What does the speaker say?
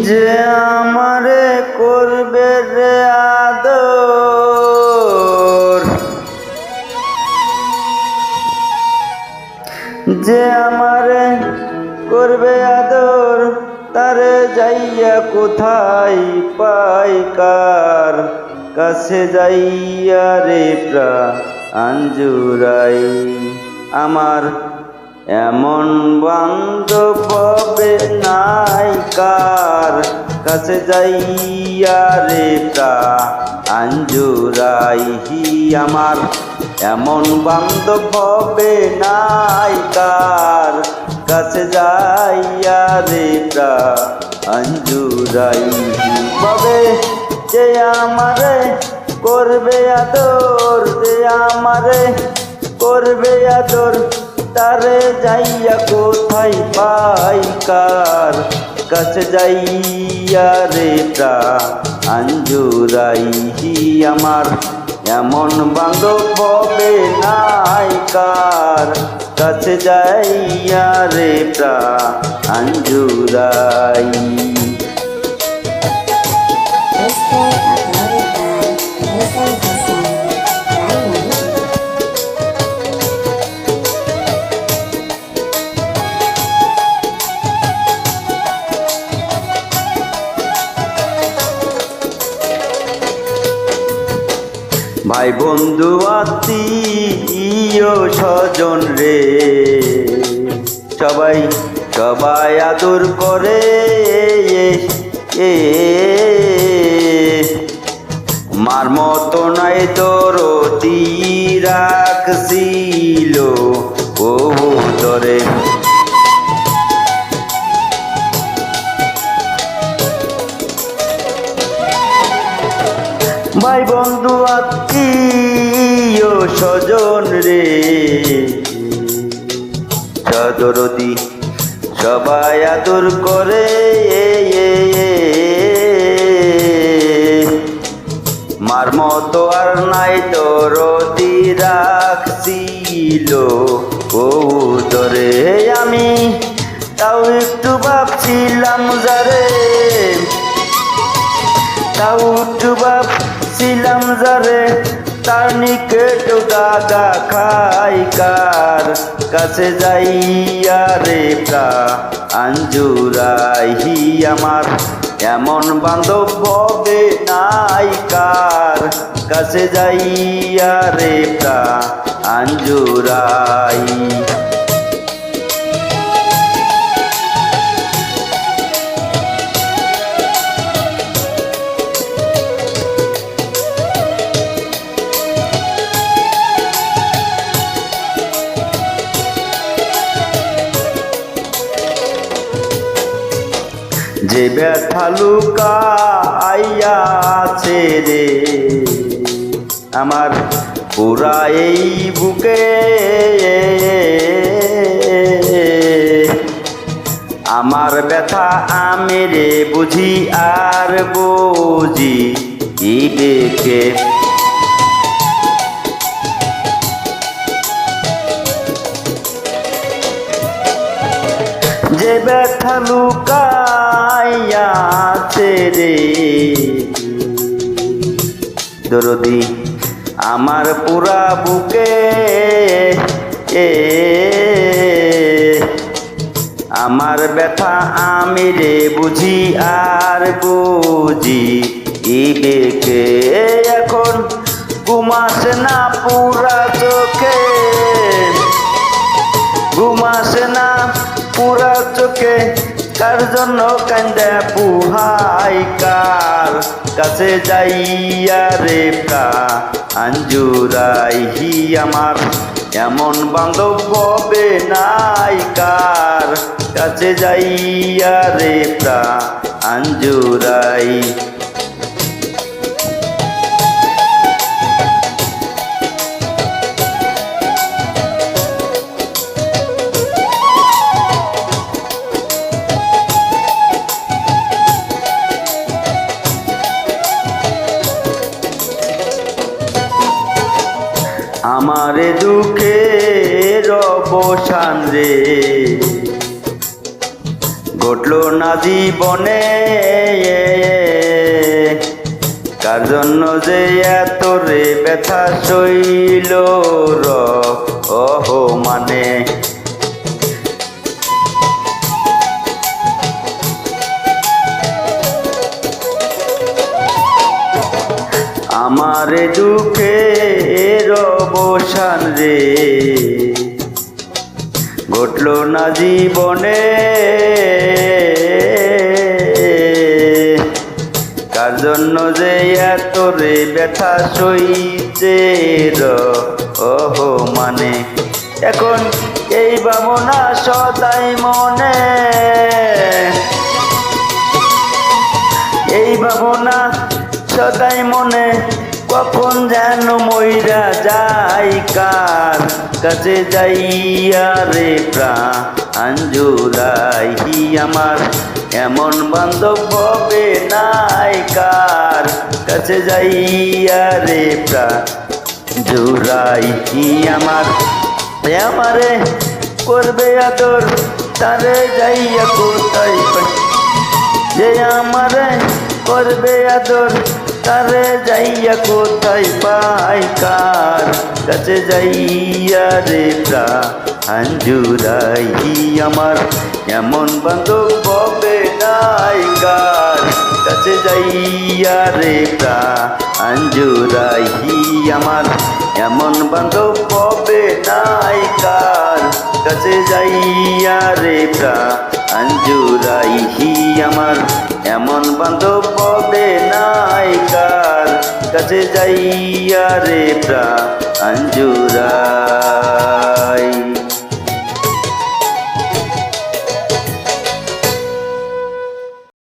যে আমারে করবে রে আদর, যে আমারে করবে আদর, তারে যাইয়া কোথায় পাই, কার কাছে যাইয়া রে প্রাণ জুড়াই। আমার এমন বান্ধব হবে নাই, কার কাছে যাইয়া রে প্রাণ জুড়াই। আমার এমন বান্ধব হবে নাই, কার কাছে যাইয়া রে প্রাণ জুড়াই। ভাবে যে আমারে করবে আদর, যে আমারে করবে আদর, তারে যাইয়া কোথায় পাই, কার কাছে যাইয়া রে প্রাণ জুড়াই। আমার এমন বান্ধব হবে নাই, কার কাছে যাইয়া রে প্রাণ জুড়াই। ভাই বন্ধু আত্মীয় স্বজন রে, সবাই সবাই আদর করে, মার মতো নাই দরদি রাখছিল ও ধরে। ভাই বন্ধু আত্মীয় স্বজন রে, সদরদি সবাই আদর করে, মার মতো আর নাই দরদি রাখছিল ও ধরে। আমি তাও একটু ভাবছিলাম যারে, তাও একটু ভাবছিলাম যারে, তার নিকট দাগা খাই, কার কাছে যাইয়া রে প্রাণ জুড়াই। আমার এমন বান্ধব হবে নাই, কার কাছে যাইয়া রে প্রাণ জুড়াই। যে ব্যথা লুকাইয়া আছে রে আমার পুরা এই বুকে, আমার ব্যথা আমি রে বুঝি আর বুঝি দেখে। যে ব্যথা লুকাইয়া আছে রে দরদি আমার পুরা বুকে, আমার ব্যথা আমি রে বুঝি আর বুঝি দেখে। এখন ঘুমাসে না পুরা চোখে, ঘুমাসে না পুরা চোখে, কার জন্য কান্দে পুহাই, কার কাছে যাইয়া রে প্রাণ জুড়াই। আমার এমন বান্ধব হবে নাই, কার কাছে যাইয়া রে প্রাণ জুড়াই। আমারে দুঃখের অবসান রে ঘটলো না জীবনে কার জন্য যে এত রে ব্যথা সইল মানে আমার দুঃখের অবসান রে ঘটলো না জীবনে কার জন্য যে এত রে ব্যথা সইছে মানে এখন এই ভাবনা সদাই মনে এই ভাবনা সদাই মনে কখন যেন মইরা যাই কার কাছে যাইয়া রে প্রাণ জুড়াই আমার এমন বান্ধব হবে নাই কার কাছে যাইয়া রে প্রাণ জুড়াই আমারে করবে আদর তারে যাইয়া কোথায় যে আমারে করবে আদর তারে যাইয়া কোথায় পাই কার কাছে যাইয়া রে প্রাণ জুড়াই আমার এমন বান্ধব হবে নাই কার কাছে যাইয়া রে প্রাণ জুড়াই আমার এমন বান্ধব হবে নাই কার কাছে যাইয়া রে প্রাণ জুড়াই আমার এমন বান্ধব হবে নাই কার কাছে যাইয়া রে প্রাণ জুড়াই